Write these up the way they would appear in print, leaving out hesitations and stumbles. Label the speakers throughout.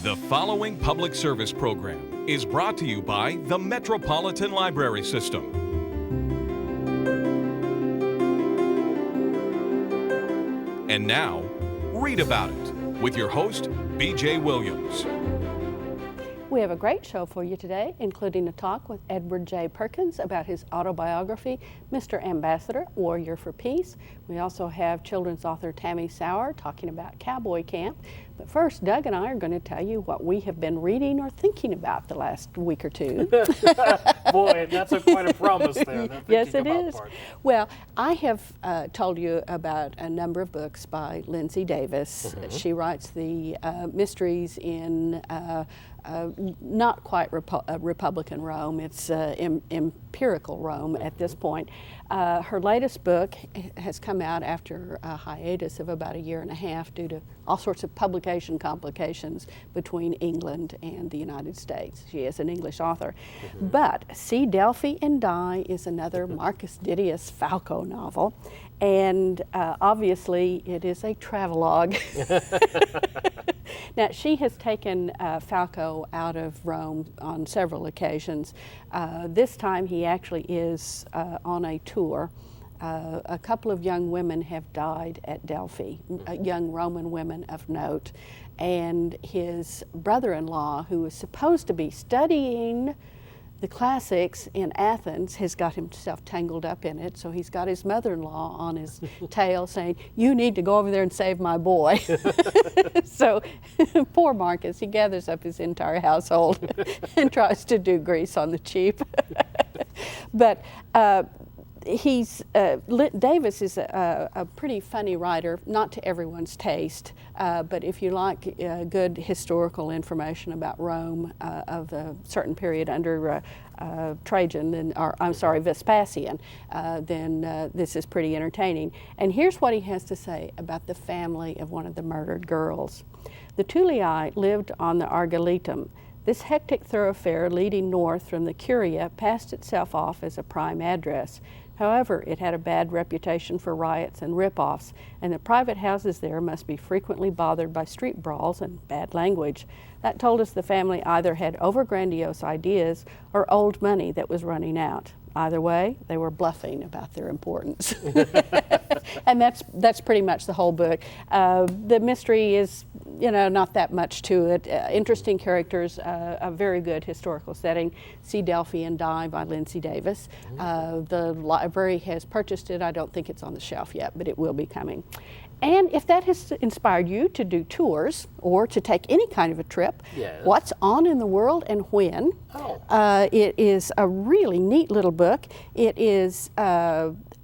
Speaker 1: The following public service program is brought to you by the Metropolitan Library System. And now, Read About It with your host, B.J. Williams.
Speaker 2: We have a great show for you today, including a talk with Edward J. Perkins about his autobiography, Mr. Ambassador, Warrior for Peace. We also have children's author Tammy Sauer talking about Cowboy Camp. But first, Doug and I are going to tell you what we have been reading or thinking about the last week or two.
Speaker 3: Boy, that's quite a promise there.
Speaker 2: Yes, it is. Part. Well, I have told you about a number of books by Lindsay Davis. Mm-hmm. She writes the mysteries in not quite Republican Rome. It's empirical Rome at this point. Her latest book has come out after a hiatus of about a year and a half due to all sorts of publication complications between England and the United States. She is an English author. Mm-hmm. But See Delphi and Die is another Marcus Didius Falco novel. And obviously it is a travelogue. Now, she has taken Falco out of Rome on several occasions. This time he actually is on a tour. A couple of young women have died at Delphi, young Roman women of note. And his brother-in-law, who is supposed to be studying the classics in Athens, has got himself tangled up in it, so he's got his mother-in-law on his tail saying, "You need to go over there and save my boy." So poor Marcus, he gathers up his entire household and tries to do Greece on the cheap. But Davis is a pretty funny writer, not to everyone's taste, but if you like good historical information about Rome of a certain period under Trajan, Vespasian, then this is pretty entertaining. And here's what he has to say about the family of one of the murdered girls. The Tulii lived on the Argiletum. This hectic thoroughfare leading north from the Curia passed itself off as a prime address. However, it had a bad reputation for riots and rip-offs, and the private houses there must be frequently bothered by street brawls and bad language. That told us the family either had over-grandiose ideas or old money that was running out. Either way, they were bluffing about their importance. And that's pretty much the whole book. The mystery is, not that much to it. Interesting characters, a very good historical setting. See Delphi and Die by Lindsay Davis. The library has purchased it. I don't think it's on the shelf yet, but it will be coming. And if that has inspired you to do tours or to take any kind of a trip, yes. What's on in the world and when? It is a really neat little book. It is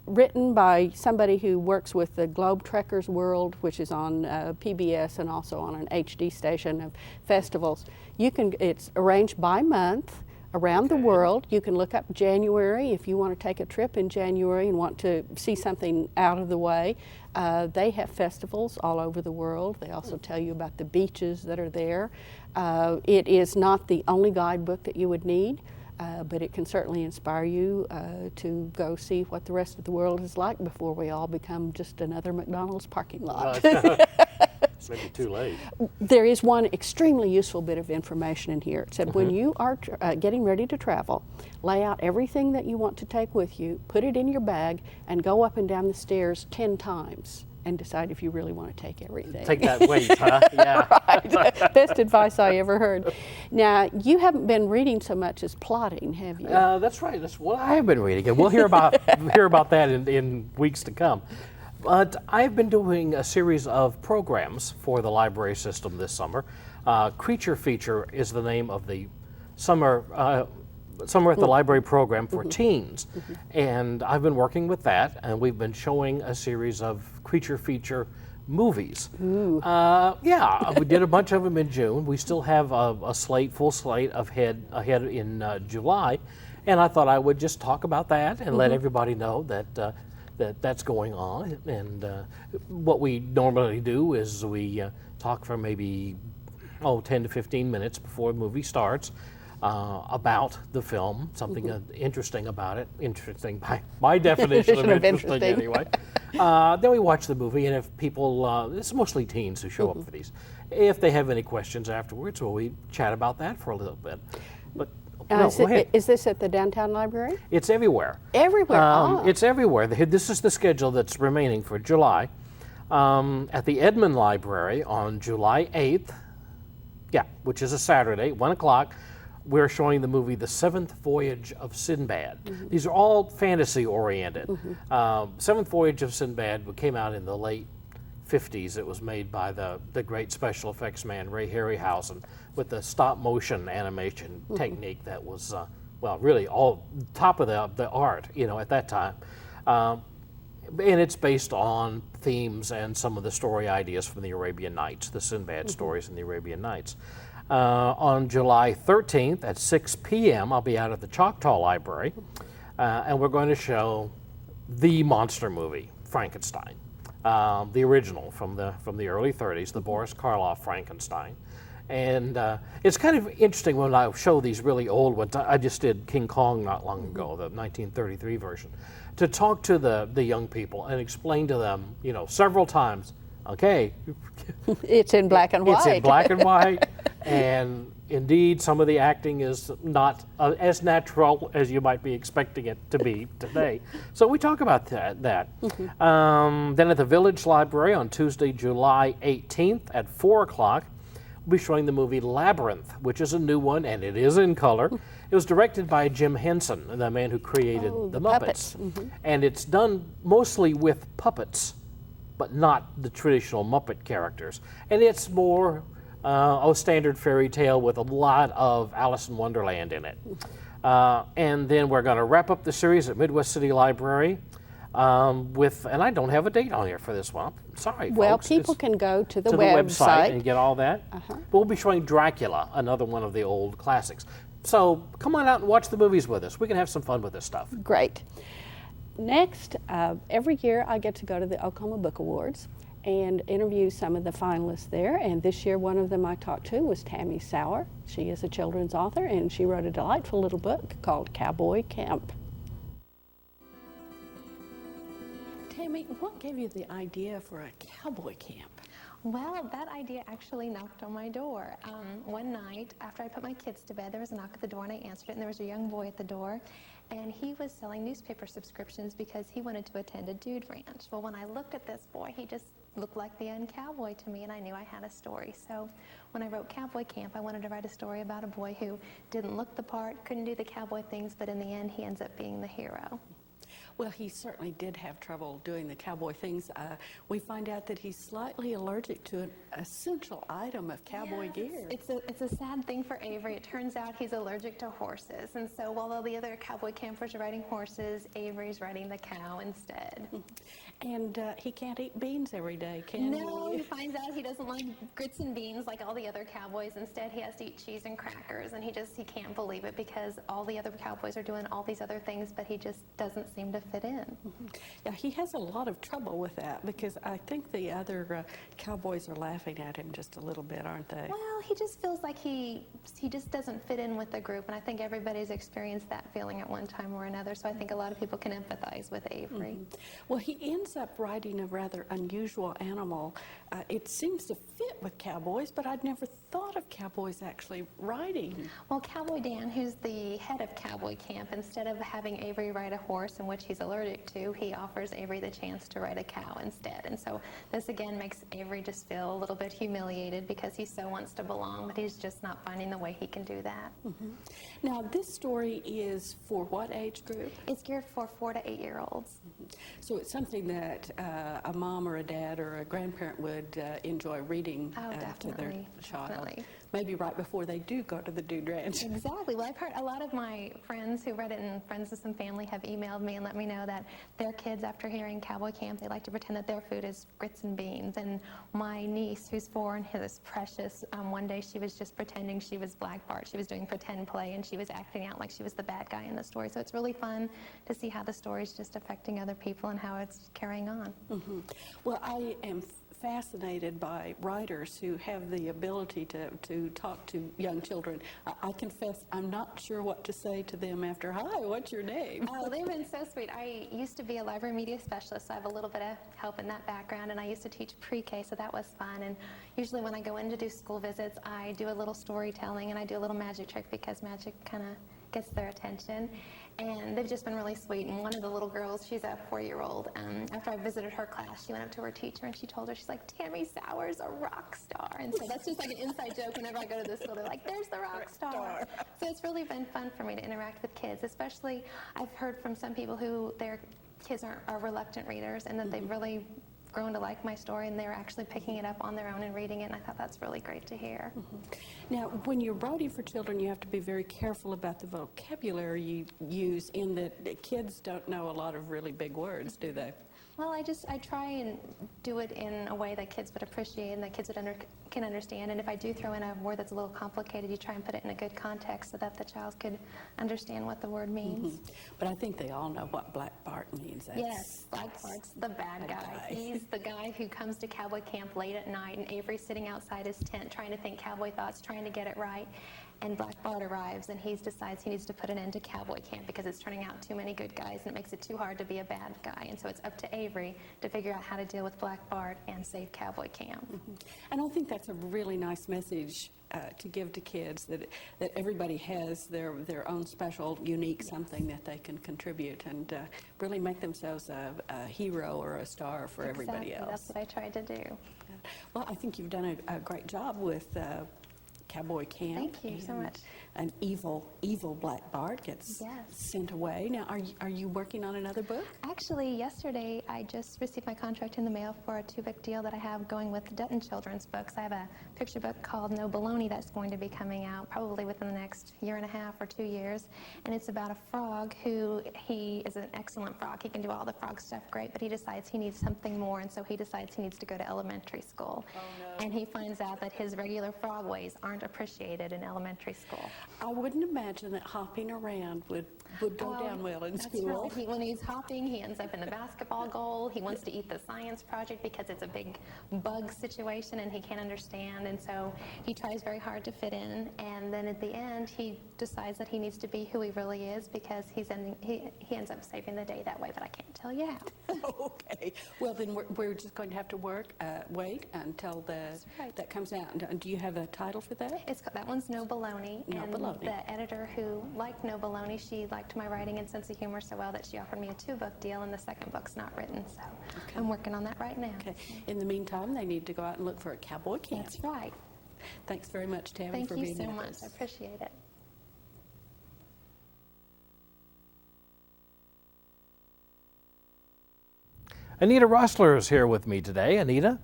Speaker 2: written by somebody who works with the Globe Trekkers World, which is on PBS and also on an HD station of festivals. It's arranged by month around the world. You can look up January if you want to take a trip in January and want to see something out of the way. They have festivals all over the world. They also tell you about the beaches that are there. It is not the only guidebook that you would need, but it can certainly inspire you to go see what the rest of the world is like before we all become just another McDonald's parking lot.
Speaker 3: It's maybe too late.
Speaker 2: There is one extremely useful bit of information in here. It said when you are getting ready to travel, lay out everything that you want to take with you, put it in your bag, and go up and down the stairs 10 times and decide if you really want to take everything.
Speaker 3: Take that weight, huh? Yeah.
Speaker 2: Right. Best advice I ever heard. Now, you haven't been reading so much as plotting, have you?
Speaker 3: That's right. That's what I have been reading. And we'll hear about that in weeks to come. But I've been doing a series of programs for the library system this summer. Creature Feature is the name of the summer at the library program for teens. And I've been working with that, and we've been showing a series of Creature Feature movies. Yeah, we did a bunch of them in June. We still have a full slate ahead in July. And I thought I would just talk about that and let everybody know that that's going on. And what we normally do is we talk for maybe 10 to 15 minutes before the movie starts about the film, something interesting about it, interesting by my definition of interesting anyway. Then we watch the movie, and if people, it's mostly teens who show up for these, if they have any questions afterwards, well, we chat about that for a little bit. But
Speaker 2: Is this at the downtown library?
Speaker 3: It's everywhere.
Speaker 2: Everywhere.
Speaker 3: It's everywhere. This is the schedule that's remaining for July. At the Edmond Library on July 8th, which is a Saturday, 1 o'clock, we're showing the movie The Seventh Voyage of Sinbad. These are all fantasy-oriented. Seventh Voyage of Sinbad came out in the late 50s. It was made by the great special effects man, Ray Harryhausen, with the stop-motion animation technique that was, really all top of the art, at that time. And it's based on themes and some of the story ideas from the Arabian Nights, the Sinbad stories in the Arabian Nights. On July 13th at 6 p.m., I'll be out at the Choctaw Library, and we're going to show the monster movie, Frankenstein, the original from the early 30s, the Boris Karloff Frankenstein. And it's kind of interesting when I show these really old ones. I just did King Kong not long ago, the 1933 version, to talk to the young people and explain to them, several times, okay.
Speaker 2: It's in black and white.
Speaker 3: It's in black and white, and indeed some of the acting is not as natural as you might be expecting it to be today. So we talk about that. Then at the Village Library on Tuesday, July 18th at 4 o'clock, we'll be showing the movie Labyrinth, which is a new one, and it is in color. It was directed by Jim Henson, the man who created the Muppets. And it's done mostly with puppets, but not the traditional Muppet characters. And it's more a standard fairy tale with a lot of Alice in Wonderland in it. And then we're going to wrap up the series at Midwest City Library and I don't have a date on here for this one. I'm sorry,
Speaker 2: well,
Speaker 3: folks.
Speaker 2: people can go to the
Speaker 3: website and get all that. But we'll be showing Dracula, another one of the old classics. So come on out and watch the movies with us. We can have some fun with this stuff.
Speaker 2: Great. Next, every year I get to go to the Oklahoma Book Awards and interview some of the finalists there. And this year, one of them I talked to was Tammy Sauer. She is a children's author, and she wrote a delightful little book called Cowboy Camp. Tammy, what gave you the idea for a cowboy camp?
Speaker 4: Well, that idea actually knocked on my door. One night, after I put my kids to bed, there was a knock at the door, and I answered it, and there was a young boy at the door, and he was selling newspaper subscriptions because he wanted to attend a dude ranch. Well, when I looked at this boy, he just looked like the young cowboy to me, and I knew I had a story. So when I wrote Cowboy Camp, I wanted to write a story about a boy who didn't look the part, couldn't do the cowboy things, but in the end, he ends up being the hero.
Speaker 2: Well, he certainly did have trouble doing the cowboy things. We find out that he's slightly allergic to an essential item of cowboy gear.
Speaker 4: It's a sad thing for Avery. It turns out he's allergic to horses. And so while all the other cowboy campers are riding horses, Avery's riding the cow instead.
Speaker 2: And he can't eat beans every day, can he?
Speaker 4: No, he finds out he doesn't like grits and beans like all the other cowboys. Instead, he has to eat cheese and crackers. And he can't believe it because all the other cowboys are doing all these other things, but he just doesn't seem to fit in.
Speaker 2: Yeah, he has a lot of trouble with that because I think the other cowboys are laughing at him just a little bit, aren't they?
Speaker 4: Well, he just feels like he just doesn't fit in with the group, and I think everybody's experienced that feeling at one time or another, so I think a lot of people can empathize with Avery.
Speaker 2: Well, he ends up riding a rather unusual animal. It seems to fit with cowboys, but I'd never thought of cowboys actually riding.
Speaker 4: Well, Cowboy Dan, who's the head of Cowboy Camp, instead of having Avery ride a horse in which he's allergic to, he offers Avery the chance to ride a cow instead. And so this again makes Avery just feel a little bit humiliated because he so wants to belong, but he's just not finding the way he can do that.
Speaker 2: Now, this story is for what age group?
Speaker 4: It's geared for 4 to 8 year olds.
Speaker 2: So it's something that a mom or a dad or a grandparent would enjoy reading to their child.
Speaker 4: Definitely.
Speaker 2: Maybe right before they do go to the dude ranch.
Speaker 4: Exactly. Well, I've heard a lot of my friends who read it and friends of some family have emailed me and let me know that their kids, after hearing Cowboy Camp, they like to pretend that their food is grits and beans. And my niece, who's 4 and is precious, one day she was just pretending she was Black Bart. She was doing pretend play and she was acting out like she was the bad guy in the story. So it's really fun to see how the story's just affecting other people and how it's carrying on.
Speaker 2: Well, I am fascinated by writers who have the ability to talk to young children. I confess I'm not sure what to say to them after, "Hi, what's your name?"
Speaker 4: Oh, they've been so sweet. I used to be a library media specialist, so I have a little bit of help in that background, and I used to teach pre-K, so that was fun. And usually when I go in to do school visits, I do a little storytelling and I do a little magic trick because magic kind of gets their attention. And they've just been really sweet. And one of the little girls, she's a 4-year-old, after I visited her class, she went up to her teacher and she told her, she's like, "Tammy Sauer's a rock star." And so that's just like an inside joke whenever I go to the school. They're like, "There's the rock star." So it's really been fun for me to interact with kids, especially I've heard from some people who their kids are reluctant readers and that they've really grown to like my story and they're actually picking it up on their own and reading it, and I thought that's really great to hear.
Speaker 2: Now, when you're writing for children, you have to be very careful about the vocabulary you use, in that the kids don't know a lot of really big words, do they?
Speaker 4: Well, I try and do it in a way that kids would appreciate and that kids can understand. And if I do throw in a word that's a little complicated, you try and put it in a good context so that the child could understand what the word means.
Speaker 2: But I think they all know what Black Bart means.
Speaker 4: Yes, Black Bart's the bad guy. He's the guy who comes to cowboy camp late at night, and Avery's sitting outside his tent trying to think cowboy thoughts, trying to get it right. And Black Bart arrives and he decides he needs to put an end to cowboy camp because it's turning out too many good guys and it makes it too hard to be a bad guy. And so it's up to Avery to figure out how to deal with Black Bart and save cowboy camp.
Speaker 2: And I think that's a really nice message to give to kids, that everybody has their own special, unique something that they can contribute and really make themselves a hero or a star for everybody else.
Speaker 4: That's what I tried to do.
Speaker 2: Well, I think you've done a great job with cowboy camp.
Speaker 4: Thank you so much.
Speaker 2: An evil Black Bart gets sent away. Now, are you working on another book?
Speaker 4: Actually, yesterday I just received my contract in the mail for a 2-book deal that I have going with Dutton Children's Books. I have a picture book called No Baloney that's going to be coming out probably within the next 1.5 or 2 years. And it's about a frog he is an excellent frog. He can do all the frog stuff great, but he decides he needs something more, and so he decides he needs to go to elementary school. Oh, no. And he finds out that his regular frog ways aren't appreciated in elementary school.
Speaker 2: I wouldn't imagine that hopping around would go down well in school.
Speaker 4: That's right. When he's hopping, he ends up in the basketball goal. He wants to eat the science project because it's a big bug situation and he can't understand. And so he tries very hard to fit in. And then at the end, he decides that he needs to be who he really is because he ends up saving the day that way, but I can't tell you how.
Speaker 2: Okay. Well, then we're just going to have to wait until that comes out. And do you have a title for that?
Speaker 4: That one's No Baloney.
Speaker 2: No Baloney.
Speaker 4: The editor who liked No Baloney, she liked my writing and sense of humor so well that she offered me a 2-book deal, and the second book's not written, so I'm working on that right now.
Speaker 2: Okay. In the meantime, they need to go out and look for a cowboy camp.
Speaker 4: That's right.
Speaker 2: Thanks very much, Tammy, for being with us.
Speaker 4: Thank you so much. I appreciate it.
Speaker 3: Anita Rossler is here with me today. Anita,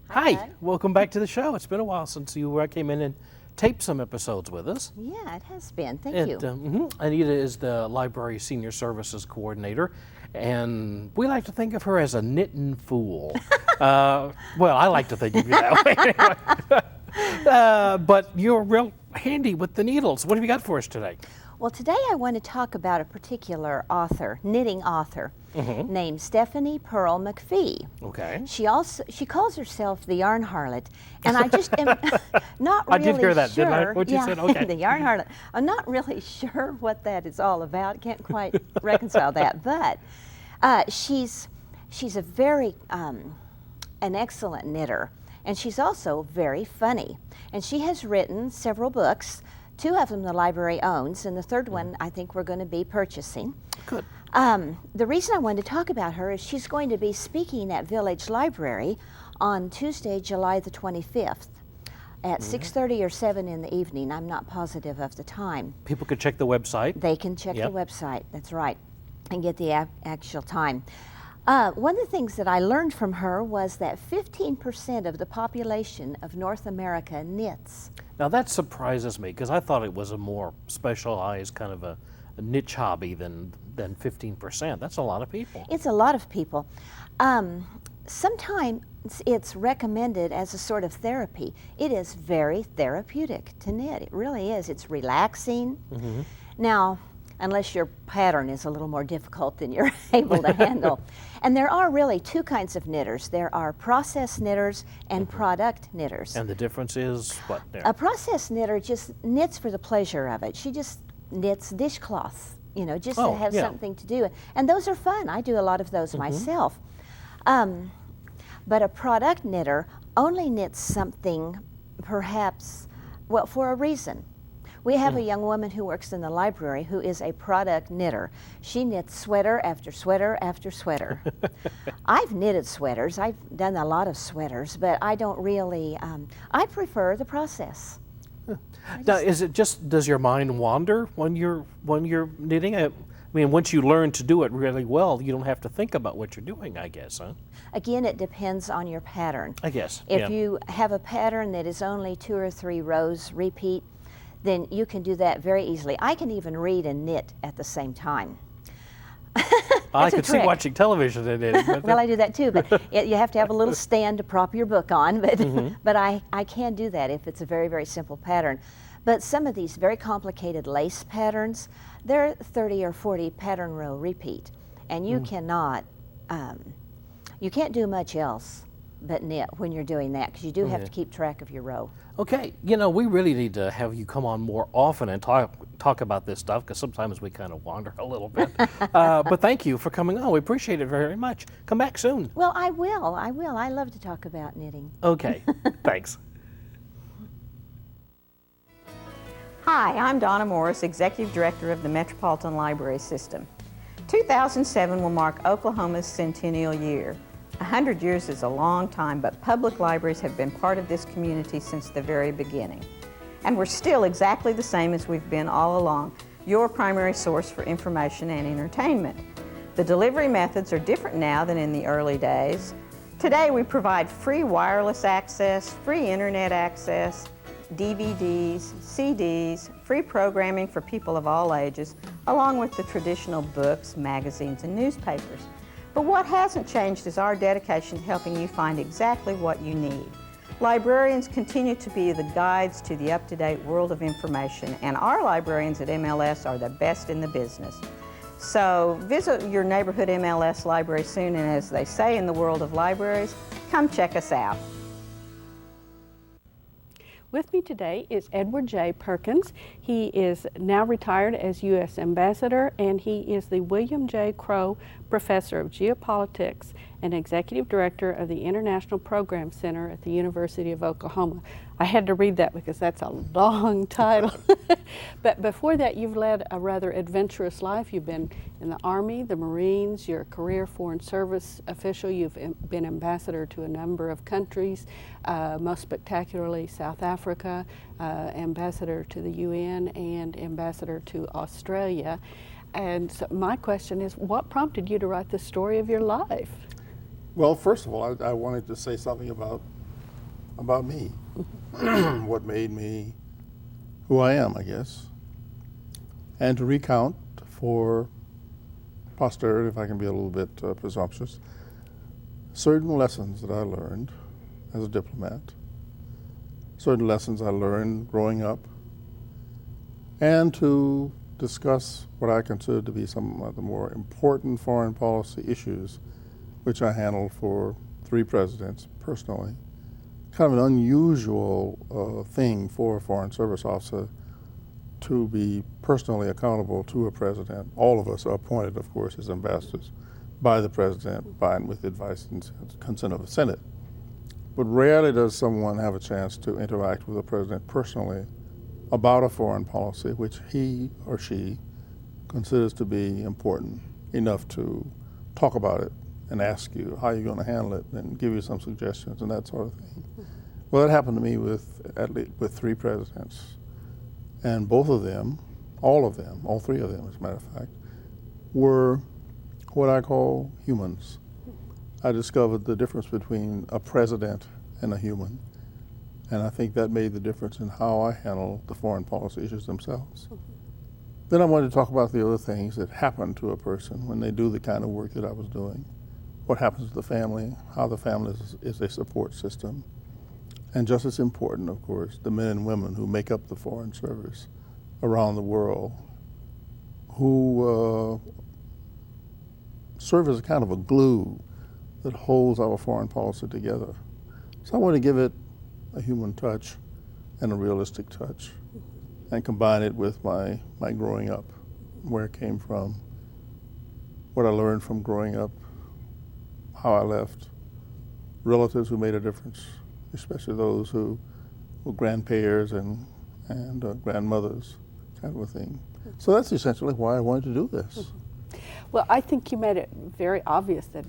Speaker 3: hi. Welcome back to the show. It's been a while since you came in and taped some episodes with us.
Speaker 5: Yeah, it has been. Thank you.
Speaker 3: Anita is the Library Senior Services Coordinator, and we like to think of her as a knitting fool. Well, I like to think of you that way. But you're real handy with the needles. What have you got for us today?
Speaker 5: Well, today I want to talk about a particular author, knitting author, named Stephanie Pearl McPhee.
Speaker 3: Okay.
Speaker 5: She calls herself the Yarn Harlot, and I just am not really sure.
Speaker 3: I did hear that, didn't I? What you said? Okay.
Speaker 5: The Yarn Harlot. I'm not really sure what that is all about. Can't quite reconcile that, but she's a very an excellent knitter, and she's also very funny. And she has written several books. 2 of them the library owns, and the third one I think we're going to be purchasing.
Speaker 3: Good.
Speaker 5: The reason I wanted to talk about her is she's going to be speaking at Village Library on Tuesday, July the 25th at 6:30 or 7 in the evening. I'm not positive of the time.
Speaker 3: People could check the website.
Speaker 5: They can check the website, that's right, and get the actual time. One of the things that I learned from her was that 15% of the population of North America knits.
Speaker 3: Now that surprises me because I thought it was a more specialized kind of a niche hobby than 15%. That's a lot of people.
Speaker 5: It's a lot of people. Sometimes it's recommended as a sort of therapy. It is very therapeutic to knit. It really is. It's relaxing. Now, unless your pattern is a little more difficult than you're able to handle. And there are really two kinds of knitters. There are process knitters and product knitters.
Speaker 3: And the difference is what there?
Speaker 5: A process knitter just knits for the pleasure of it. She just knits dishcloths, you know, just to have something to do. And those are fun. I do a lot of those myself. But a product knitter only knits something perhaps, well, for a reason. We have a young woman who works in the library who is a product knitter. She knits sweater after sweater after sweater. I've knitted sweaters. I've done a lot of sweaters, but I don't really, I prefer the process.
Speaker 3: Now, is it just, does your mind wander when you're knitting? I mean, once you learn to do it really well, you don't have to think about what you're doing, I guess, huh?
Speaker 5: Again, it depends on your pattern.
Speaker 3: I guess,
Speaker 5: If you have a pattern that is only 2 or 3 rows repeat, then you can do that very easily. I can even read and knit at the same time.
Speaker 3: I could see watching television and knitting.
Speaker 5: Well, I do that too, but you have to have a little stand to prop your book on, but I can do that if it's a very, very simple pattern. But some of these very complicated lace patterns, they're 30 or 40 pattern row repeat, and you cannot, you can't do much else but knit when you're doing that, because you do have to keep track of your row.
Speaker 3: Okay, you know, we really need to have you come on more often and talk about this stuff, because sometimes we kind of wander a little bit. But thank you for coming on. We appreciate it very much. Come back soon.
Speaker 5: Well, I will. I love to talk about knitting.
Speaker 3: Okay, thanks.
Speaker 6: Hi, I'm Donna Morris, Executive Director of the Metropolitan Library System. 2007 will mark Oklahoma's centennial year. 100 years is a long time, but public libraries have been part of this community since the very beginning. And we're still exactly the same as we've been all along, your primary source for information and entertainment. The delivery methods are different now than in the early days. Today we provide free wireless access, free internet access, DVDs, CDs, free programming for people of all ages, along with the traditional books, magazines, and newspapers. But what hasn't changed is our dedication to helping you find exactly what you need. Librarians continue to be the guides to the up-to-date world of information, and our librarians at MLS are the best in the business. So visit your neighborhood MLS library soon, and as they say in the world of libraries, come check us out.
Speaker 2: With me today is Edward J. Perkins. He is now retired as U.S. Ambassador, and he is the William J. Crow Professor of Geopolitics and Executive Director of the International Program Center at the University of Oklahoma. I had to read that because that's a long title. But before that, you've led a rather adventurous life. You've been in the Army, the Marines, you're a career Foreign Service official, you've been ambassador to a number of countries, most spectacularly South Africa, ambassador to the UN, and ambassador to Australia. And so my question is, what prompted you to write the story of your life?
Speaker 7: Well, first of all, I wanted to say something about me, what made me who I am, I guess, and to recount for posterity, if I can be a little bit presumptuous, certain lessons that I learned as a diplomat, certain lessons I learned growing up, and to discuss what I consider to be some of the more important foreign policy issues which I handled for 3 presidents personally. Kind of an unusual thing for a Foreign Service officer to be personally accountable to a president. All of us are appointed, of course, as ambassadors by the president, by and with advice and consent of the Senate. But rarely does someone have a chance to interact with the president personally about a foreign policy which he or she considers to be important enough to talk about it and ask you how you're going to handle it and give you some suggestions and that sort of thing. Well, that happened to me with 3 presidents. And both of them, all 3 of them as a matter of fact, were what I call humans. I discovered the difference between a president and a human. And I think that made the difference in how I handle the foreign policy issues themselves. Then I wanted to talk about the other things that happen to a person when they do the kind of work that I was doing. What happens to the family, how the family is a support system. And just as important, of course, the men and women who make up the Foreign Service around the world who serve as a kind of a glue that holds our foreign policy together. So I want to give it a human touch and a realistic touch and combine it with my growing up, where it came from, what I learned from growing up, how I left, relatives who made a difference, especially those who were grandparents and grandmothers, kind of a thing. So that's essentially why I wanted to do this.
Speaker 2: Well, I think you made it very obvious that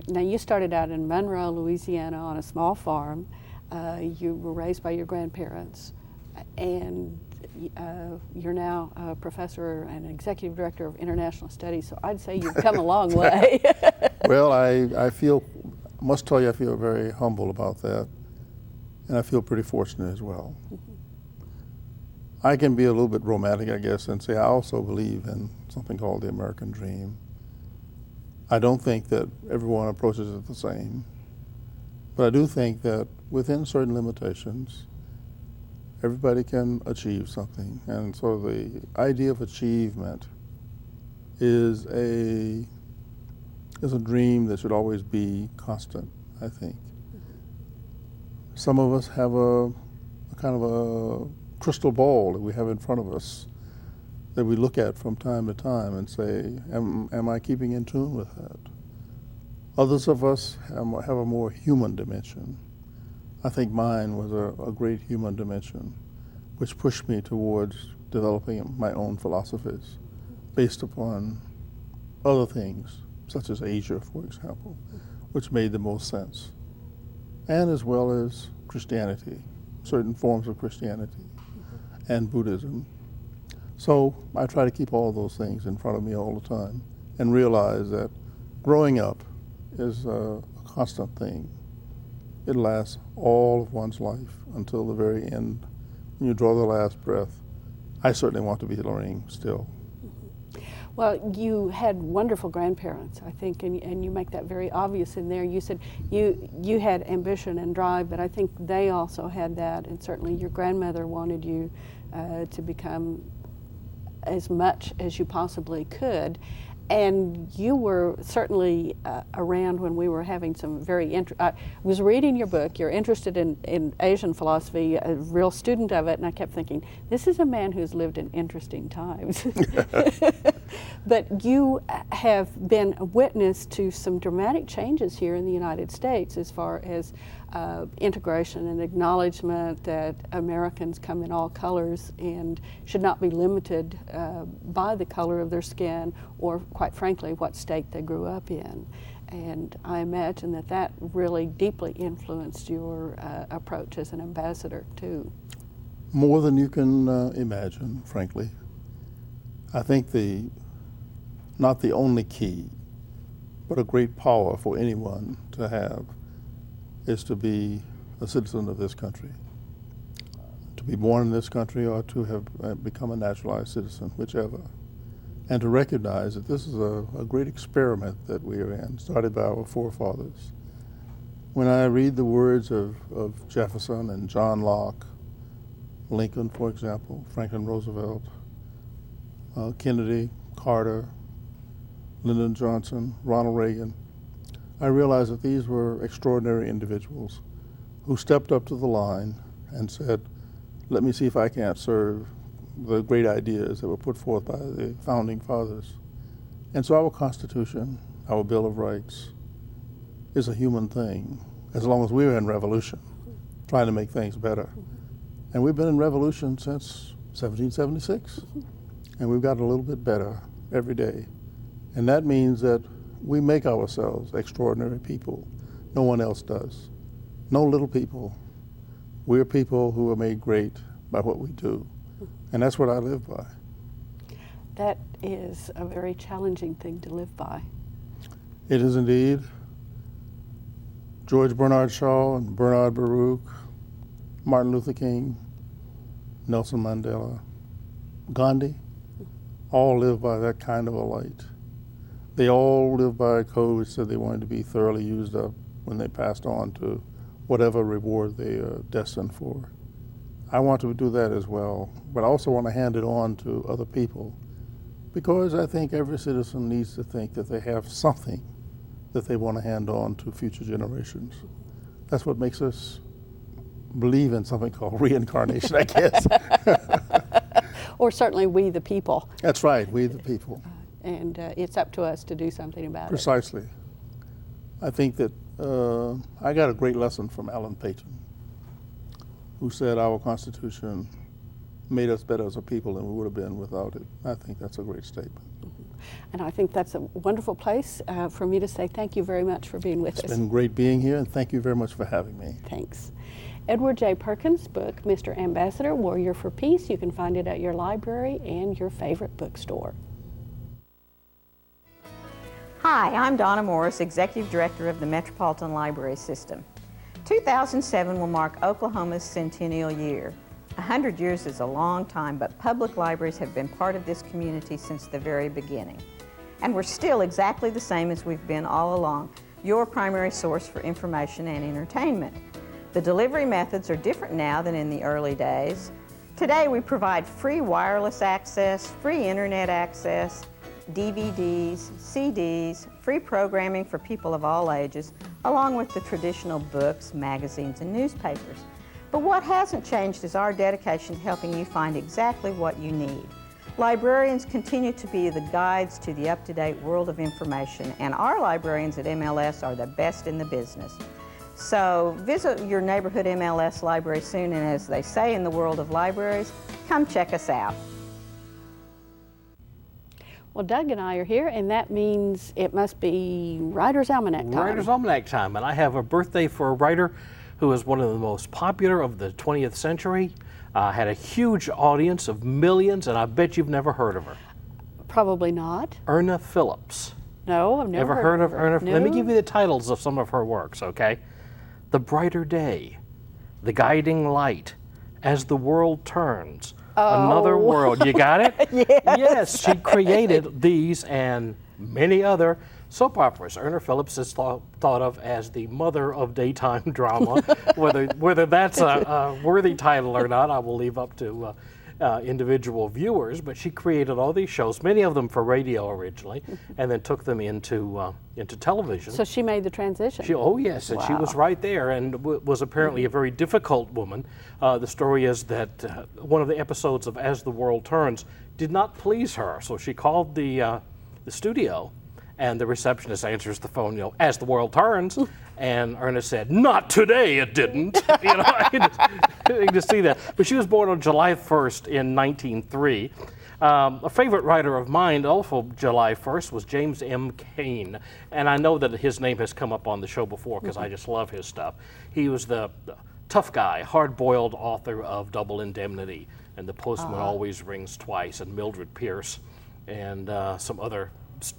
Speaker 2: now you started out in Monroe, Louisiana on a small farm. You were raised by your grandparents, and you're now a professor and executive director of international studies. So I'd say you've come a long way.
Speaker 7: Well, I must tell you, I feel very humble about that, and I feel pretty fortunate as well. I can be a little bit romantic, I guess, and say I also believe in something called the American dream. I don't think that everyone approaches it the same, but I do think that within certain limitations, everybody can achieve something. And so the idea of achievement is a dream that should always be constant, I think. Some of us have a kind of a crystal ball that we have in front of us that we look at from time to time and say, am I keeping in tune with that? Others of us have a more human dimension. I think mine was a great human dimension, which pushed me towards developing my own philosophies based upon other things, such as Asia, for example, which made the most sense, and as well as Christianity, certain forms of Christianity, and Buddhism. So I try to keep all those things in front of me all the time and realize that growing up is a constant thing. It lasts all of one's life until the very end. When you draw the last breath, I certainly want to be learning still.
Speaker 2: Well, you had wonderful grandparents, I think, and you make that very obvious in there. You said you had ambition and drive, but I think they also had that, and certainly your grandmother wanted you to become as much as you possibly could. And you were certainly around when we were having some very I was reading your book. You're interested in Asian philosophy, a real student of it, and I kept thinking, this is a man who's lived in interesting times. But you have been a witness to some dramatic changes here in the United States as far as integration and acknowledgement that Americans come in all colors and should not be limited by the color of their skin or, quite frankly, what state they grew up in. And I imagine that that really deeply influenced your approach as an ambassador, too.
Speaker 7: More than you can imagine, frankly. I think not the only key, but a great power for anyone to have is to be a citizen of this country, to be born in this country or to have become a naturalized citizen, whichever, and to recognize that this is a great experiment that we are in, started by our forefathers. When I read the words of Jefferson and John Locke, Lincoln, for example, Franklin Roosevelt, Kennedy, Carter, Lyndon Johnson, Ronald Reagan, I realized that these were extraordinary individuals who stepped up to the line and said, let me see if I can't serve the great ideas that were put forth by the founding fathers. And so our Constitution, our Bill of Rights, is a human thing, as long as we're in revolution, trying to make things better. And we've been in revolution since 1776, and we've got a little bit better every day. And that means that we make ourselves extraordinary people. No one else does. No little people. We're people who are made great by what we do. And that's what I live by.
Speaker 2: That is a very challenging thing to live by.
Speaker 7: It is indeed. George Bernard Shaw and Bernard Baruch, Martin Luther King, Nelson Mandela, Gandhi, all live by that kind of a light. They all live by a code which said they wanted to be thoroughly used up when they passed on to whatever reward they are destined for. I want to do that as well, but I also want to hand it on to other people Because I think every citizen needs to think that they have something that they want to hand on to future generations. That's what makes us believe in something called reincarnation, I guess.
Speaker 2: Or certainly we the people.
Speaker 7: That's right, we the people.
Speaker 2: And it's up to us to do something about it.
Speaker 7: Precisely. I think that I got a great lesson from Alan Paton, who said our Constitution made us better as a people than we would have been without it. I think that's a great statement.
Speaker 2: And I think that's a wonderful place for me to say thank you very much for being with us.
Speaker 7: It's been great being here, and thank you very much for having me.
Speaker 2: Thanks. Edward J. Perkins' book, Mr. Ambassador, Warrior for Peace. You can find it at your library and your favorite bookstore.
Speaker 6: Hi, I'm Donna Morris, Executive Director of the Metropolitan Library System. 2007 will mark Oklahoma's centennial year. 100 years is a long time, but public libraries have been part of this community since the very beginning. And we're still exactly the same as we've been all along, your primary source for information and entertainment. The delivery methods are different now than in the early days. Today we provide free wireless access, free internet access, DVDs, CDs, free programming for people of all ages, along with the traditional books, magazines, and newspapers. But what hasn't changed is our dedication to helping you find exactly what you need. Librarians continue to be the guides to the up-to-date world of information, and our librarians at MLS are the best in the business. So visit your neighborhood MLS library soon, and as they say in the world of libraries, come check us out.
Speaker 2: Well, Doug and I are here, and that means it must be Writer's Almanac time.
Speaker 3: Writer's Almanac time, and I have a birthday for a writer who is one of the most popular of the 20th century, had a huge audience of millions, and I bet you've never heard of her.
Speaker 2: Probably not.
Speaker 3: Erna Phillips.
Speaker 2: No, I've never
Speaker 3: heard of Erna?
Speaker 2: No.
Speaker 3: Let me give you the titles of some of her works, okay? The Brighter Day, The Guiding Light, As the World Turns, Another World. You got it?
Speaker 2: Yes.
Speaker 3: Yes, she created these and many other soap operas. Erna Phillips is thought of as the mother of daytime drama. Whether that's a worthy title or not, I will leave up to individual viewers. But she created all these shows, many of them for radio originally, and then took them into television.
Speaker 2: So she made the transition.
Speaker 3: Oh yes, and she was right there, and was apparently a very difficult woman. The story is that one of the episodes of As the World Turns did not please her, so she called the studio. And the receptionist answers the phone, as the world turns. And Erna said, not today, it didn't. You can just see that. But she was born on July 1st in 1903. A favorite writer of mine, also July 1st, was James M. Cain. And I know that his name has come up on the show before because I just love his stuff. He was the tough guy, hard-boiled author of Double Indemnity and The Postman Always Rings Twice and Mildred Pierce and some other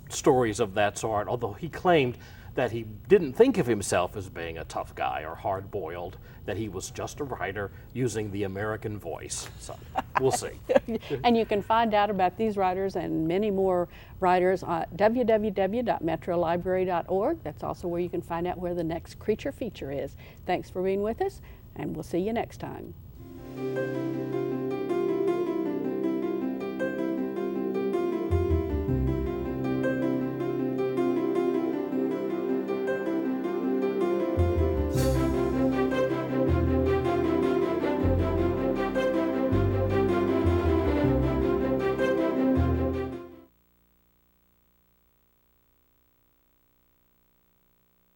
Speaker 3: stories of that sort, although he claimed that he didn't think of himself as being a tough guy or hard-boiled, that he was just a writer using the American voice. So we'll see.
Speaker 2: And you can find out about these writers and many more writers at www.metrolibrary.org. That's also where you can find out where the next Creature feature is. Thanks for being with us, and we'll see you next time.